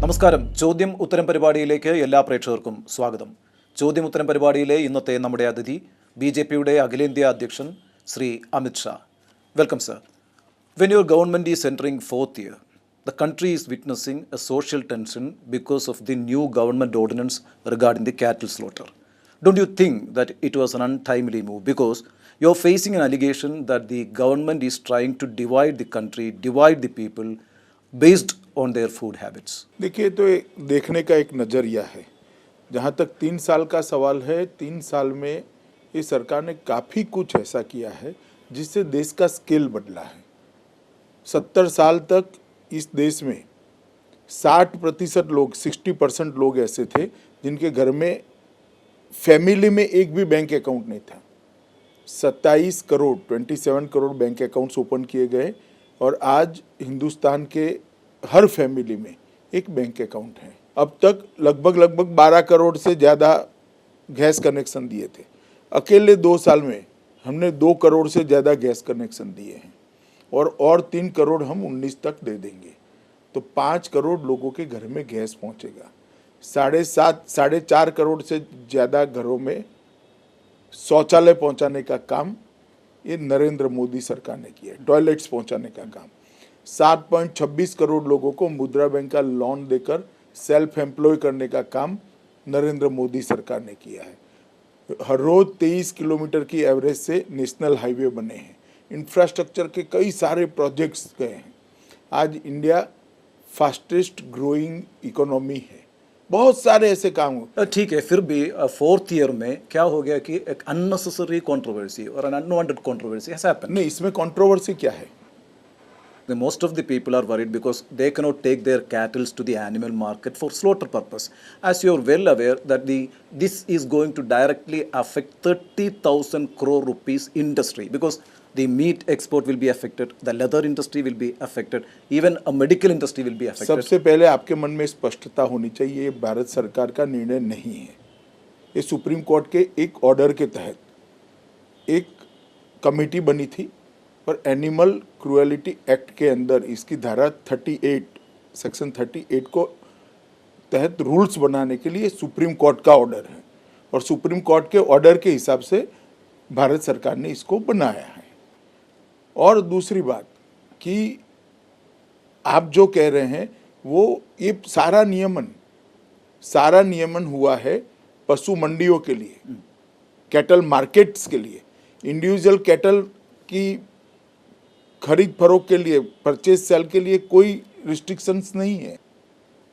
നമസ്കാരം. ചോദ്യം ഉത്തരം പരിപാടിയിലേക്ക് എല്ലാ പ്രേക്ഷകർക്കും സ്വാഗതം. ചോദ്യം ഉത്തരം പരിപാടിയിലെ ഇന്നത്തെ നമ്മുടെ അതിഥി BJPയുടെ അഖിലേന്ത്യാ അധ്യക്ഷൻ Shri Amit Shah. Welcome sir. When your government is entering fourth year, the country is witnessing a social tension because of the new government ordinance regarding the cattle slaughter. Don't you think that it was an untimely move? Because you're facing an allegation that the government is trying to divide the country, divide the people based on their food habits. देखिए, तो देखने का एक नज़रिया है. जहाँ तक 3 साल का सवाल है, 3 साल में ये सरकार ने काफ़ी कुछ ऐसा किया है जिससे देश का स्केल बदला है. 70 साल तक इस देश में 60% लोग 60% लोग ऐसे थे जिनके घर में फैमिली में एक भी बैंक अकाउंट नहीं था. 27 करोड़ बैंक अकाउंट्स ओपन किए गए और आज हिंदुस्तान के हर फैमिली में एक बैंक अकाउंट है. अब तक लगभग 12 करोड़ से ज़्यादा गैस कनेक्शन दिए थे. अकेले 2 साल में हमने 2 करोड़ से ज़्यादा गैस कनेक्शन दिए हैं और 3 करोड़ हम 19 तक दे देंगे. तो 5 करोड़ लोगों के घर में गैस पहुंचेगा. 4.5 करोड़ से ज़्यादा घरों में शौचालय पहुंचाने का काम ये नरेंद्र मोदी सरकार ने किया है. टॉयलेट्स पहुंचाने का काम. 7.26 करोड़ लोगों को मुद्रा बैंक का लोन देकर सेल्फ एम्प्लॉय करने का काम नरेंद्र मोदी सरकार ने किया है. हर रोज 23 किलोमीटर की एवरेज से नेशनल हाईवे बने हैं. इंफ्रास्ट्रक्चर के कई सारे प्रोजेक्ट्स गए हैं. आज इंडिया फास्टेस्ट ग्रोइंग इकोनॉमी है. बहुत सारे ऐसे काम हो. ठीक है, फिर भी फोर्थ ईयर में क्या हो गया कि एक अननेसेसरी कंट्रोवर्सी और an unwanted controversy has happened. नहीं, इसमें कंट्रोवर्सी क्या है? Most of the people are worried because they cannot take their cattle to the animal market for slaughter purpose. As you are well aware that this is going to directly affect 30,000 crore rupees industry, because the meat export will be affected, the leather industry will be affected, even a medical industry will be affected. सबसे पहले आपके मन में स्पष्टता होनी चाहिए, ये भारत सरकार का निर्णय नहीं है. ये सुप्रीम कोर्ट के एक ऑर्डर के तहत एक कमेटी बनी थी पर एनिमल क्रूएलिटी एक्ट के अंदर इसकी धारा 38 सेक्शन 38 को तहत रूल्स बनाने के लिए सुप्रीम कोर्ट का ऑर्डर है और सुप्रीम कोर्ट के ऑर्डर के हिसाब से भारत सरकार ने इसको बनाया है. और दूसरी बात कि आप जो कह रहे हैं वो ये सारा नियमन हुआ है पशु मंडियों के लिए, कैटल मार्केट्स के लिए. इंडिविजुअल कैटल की खरीद फरोख्त के लिए, परचेज सेल के लिए कोई रिस्ट्रिक्शंस नहीं है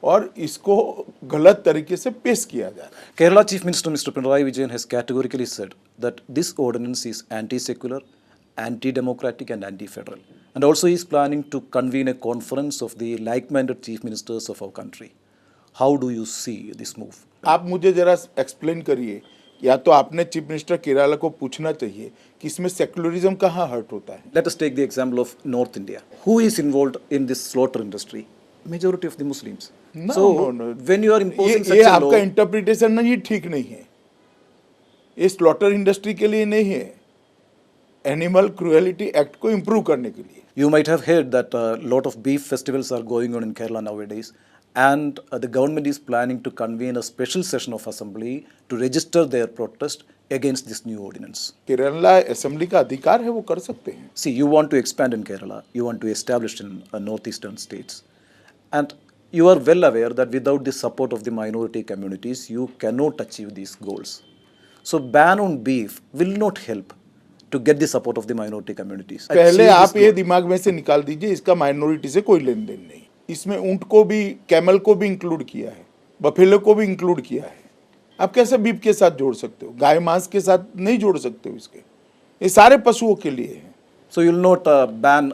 और इसको गलत तरीके से पेश किया जा रहा है. Kerala Chief Minister Mr. Pinarayi Vijayan has categorically said that this ordinance is anti-secular, anti-democratic and anti-federal, and also he is planning to convene a conference of the like-minded chief ministers of our country. How do you see this move? आप मुझे जरा explain करिए, या तो आपने chief minister Kerala को पूछना चाहिए कि इसमें सेक्युलरिज्म कहाँ हर्ट होता है. Let us take the example of North India. Who is involved in this slaughter industry? Majority of the Muslims. No. When you are imposing such ये a law, आपका इंटरप्रिटेशन नहीं, ठीक नहीं है. ये स्लॉटर इंडस्ट्री के लिए नहीं है, एनिमल क्रूएलिटी एक्ट को इम्प्रूव करने के लिए. You might have heard that a lot of beef festivals are going on in Kerala nowadays, and the government is planning to convene a special session of assembly to register their protest against this new ordinance. Kerala assembly का अधिकार है, वो कर सकते हैं. See, you want to expand in Kerala, you want to establish in northeastern states, and you are well aware that without the support of the minority communities, you cannot achieve these goals. So ban on beef will not help to get the support of the minority communities. पहले आप ये दिमाग में से निकाल दीजिए, इसका minority से कोई लेन देन नहीं. इसमें ऊंट को भी, कैमल को भी इंक्लूड किया है, बफेलो को भी इंक्लूड किया है. आप कैसे बीफ के साथ जोड़ सकते हो? गाय मांस के साथ नहीं जोड़ सकते हो. इसके ये सारे पशुओं के लिए है. So you will not ban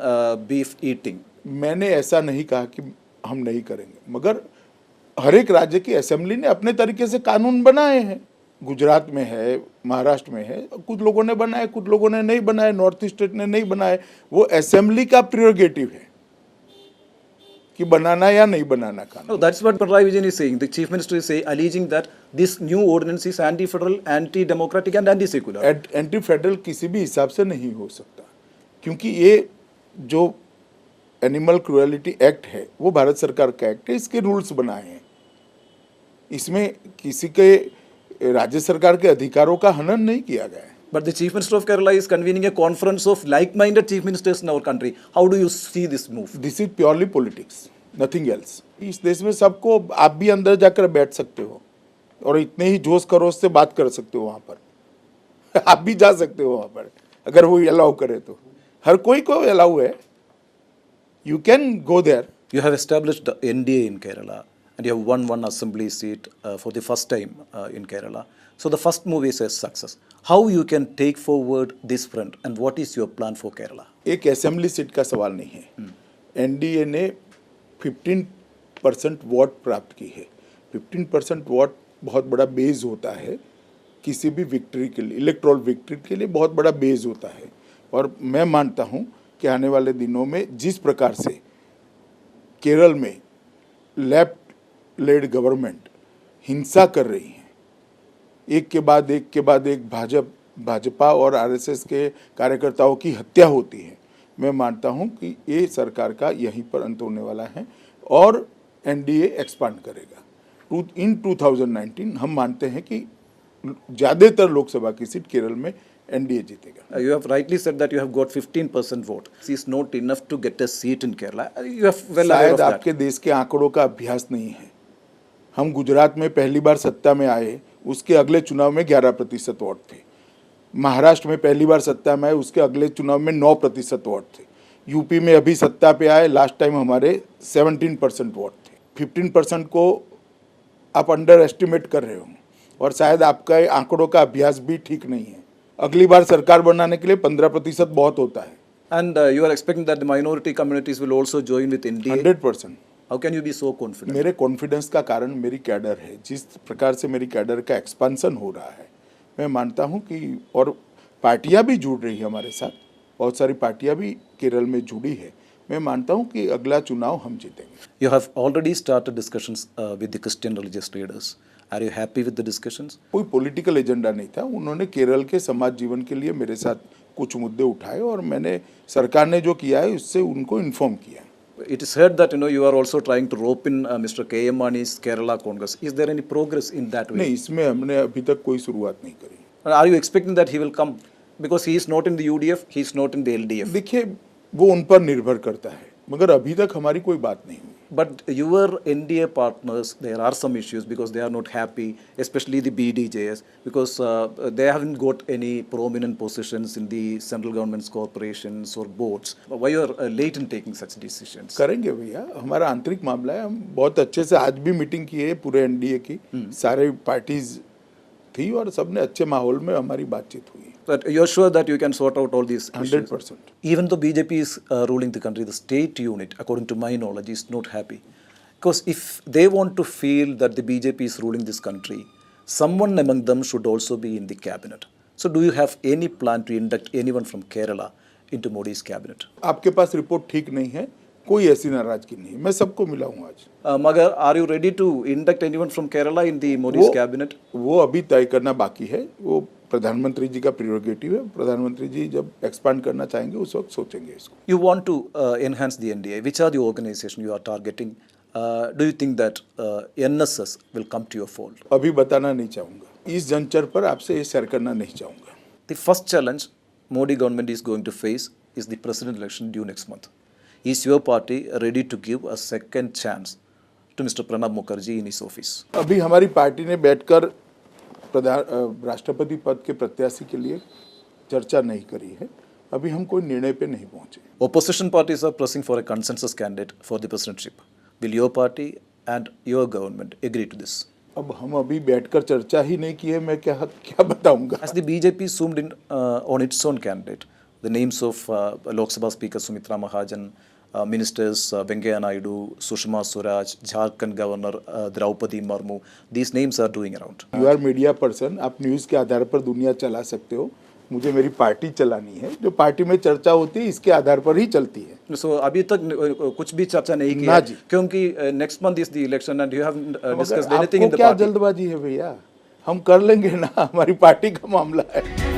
beef eating. मैंने ऐसा नहीं कहा कि हम नहीं करेंगे, मगर हर एक राज्य की असेंबली ने अपने तरीके से कानून बनाए हैं. गुजरात में है, महाराष्ट्र में है, कुछ लोगों ने बनाए, कुछ लोगों ने नहीं बनाए, नॉर्थ ईस्ट ने नहीं बनाए. वो असेंबली का प्रिरोगेटिव है कि बनाना या नहीं बनाना कानून. No, that's what Pinarayi Vijayan is saying. The chief minister is alleging that this new ordinance is anti-federal, anti-democratic and anti-secular. Anti federal किसी भी हिसाब से नहीं हो सकता, क्योंकि ये जो एनिमल क्रुएलिटी एक्ट है वो भारत सरकार का एक्ट है, इसके रूल्स बनाए हैं। इसमें किसी के राज्य सरकार के अधिकारों का हनन नहीं किया गया है। But the Chief Minister of Kerala is convening a conference of like-minded chief ministers in our country. How do you see this move? This is purely politics, nothing else. इस देश में सबको, आप भी अंदर जाकर बैठ सकते हो और इतने ही जोश खरोश से बात कर सकते हो वहां पर। आप भी जा सकते हो वहां पर अगर वो अलाउ करे तो, हर कोई को अलाउ है। You can go there. You have established the NDA in Kerala and you have won one assembly seat for the first time in Kerala. So the first move is a success. How you can take forward this front and what is your plan for Kerala? एक assembly seat का सवाल नहीं है। NDA ने 15% vote प्राप्त की है। 15% vote बहुत बड़ा बेस होता है किसी भी विक्ट्री के लिए, इलेक्टोरल विक्ट्री के लिए बहुत बड़ा बेस होता है। और मैं मानता हूं कि आने वाले दिनों में जिस प्रकार से केरल में लेफ्ट लेड गवर्नमेंट हिंसा कर रही है, एक के बाद एक भाजपा और आरएसएस के कार्यकर्ताओं की हत्या होती है, मैं मानता हूं कि ये सरकार का यहीं पर अंत होने वाला है और एनडीए एक्सपांड करेगा। इन 2019 हम मानते हैं कि ज़्यादातर लोकसभा की सीट केरल में एनडीए जीतेगा। You have rightly said that you have got 15% vote. This is not enough to get a seat in Kerala. You have well aware शायद of that. आपके देश के आंकड़ों का अभ्यास नहीं है। हम गुजरात में पहली बार सत्ता में आए, उसके अगले चुनाव में 11% वोट थे। महाराष्ट्र में पहली बार सत्ता में आए, उसके अगले चुनाव में 9% वोट थे। यूपी में अभी सत्ता पे आए, लास्ट टाइम हमारे 17% वोट थे। 15% को आप अंडर एस्टिमेट कर रहे हो और शायद आपका आंकड़ों का अभ्यास भी ठीक नहीं है। अगली बार सरकार बनाने के लिए 15% बहुत होता है। And you are expecting that the minority communities will also join with NDA. 100%। How can you be so confident? मेरे कॉन्फिडेंस का कारण मेरी कैडर है। जिस प्रकार से मेरी कैडर का एक्सपांसन हो रहा है, मैं मानता हूं कि, और पार्टियां भी जुड़ रही है हमारे साथ, बहुत सारी पार्टियां भी केरल में जुड़ी है, मैं मानता हूं कि अगला चुनाव हम जीतेंगे। You have already started discussions with the Christian religious leaders. Are you happy with the discussions? कोई पॉलिटिकल एजेंडा नहीं था। उन्होंने केरल के समाज जीवन के लिए मेरे साथ कुछ मुद्दे उठाए और मैंने सरकार ने जो किया है उससे उनको इन्फॉर्म किया। It is heard that you are also trying to rope in Mr. K.M. Mani's Kerala Congress. Is there any progress in that way? नहीं, इसमें हमने अभी तक कोई शुरुआत नहीं करी। Are you expecting that he will come? Because he is not in the UDF, he is not in the LDF. देखिए, वो उन पर निर्भर करता है, मगर अभी तक हमारी कोई बात नहीं हुई। But your NDA partners, there are some issues because they are not happy, especially the BDJS, because they haven't got any prominent positions in the central government's corporations or boards. Why you are late in taking such decisions? करेंगे भैया, हमारा आंतरिक मामला है। हम बहुत अच्छे से आज भी मीटिंग की है पूरे एनडीए की, सारे पार्टीज थी और सबने अच्छे माहौल में हमारी बातचीत हुई। But you are sure that you can sort out all these issues? 100%। Even though BJP is ruling the country, the state unit, according to my knowledge, is not happy. Because if they want to feel that the BJP is ruling this country, someone among them should also be in the cabinet. So do you have any plan to induct anyone from Kerala into Modi's cabinet? आपके पास report ठीक नहीं है, कोई ऐसी नाराजगी नहीं, मैं सबको मिला हूँ आज। Magar, are you ready to induct anyone from Kerala in the Modi's cabinet? वो अभी तय करना बाकी है। वो प्रधानमंत्री जी का प्रिरोगेटिव है। प्रधानमंत्री जी जब एक्सपांड करना चाहेंगे उस वक्त सोचेंगे इसको। You want to enhance the NDA. Which are the organizations you are targeting? Do you think that NSS will come to your fold? अभी बताना नहीं चाहूँगा, इस जंचर पर आपसे ये शेयर करना नहीं चाहूँगा। The first challenge Modi government is going to face is the president election due next month. Is your party ready to give a second chance to Mr. Pranab Mukherjee in his office? अभी हमारी party ने बैठकर राष्ट्रपति पद के प्रत्याशी के लिए चर्चा नहीं करी है। अभी हम कोई निर्णय पे नहीं पहुंचे। Opposition parties are pressing for a consensus candidate for the presidentship. Will your party and your government agree to this? अब हम अभी बैठकर चर्चा ही नहीं की है, मैं क्या बताऊंगा। As the BJP zoomed in on its own candidate, the names of Lok Sabha Speaker Sumitra Mahajan, ministers Venkaiah Naidu, Sushma Swaraj, Jharkhand Governor Draupadi Murmu, these names are doing around. You are media person, आप news के आधार पर दुनिया चला सकते हो। मुझे मेरी party चलानी है, जो पार्टी में चर्चा होती है इसके आधार पर ही चलती है। So अभी तक कुछ भी चर्चा नहीं की ना है, जी। क्योंकि next month is the election and you haven't discussed मगर anything in आपको the क्या party. जल्दबाजी है भैया, हम कर लेंगे ना, हमारी पार्टी का मामला है।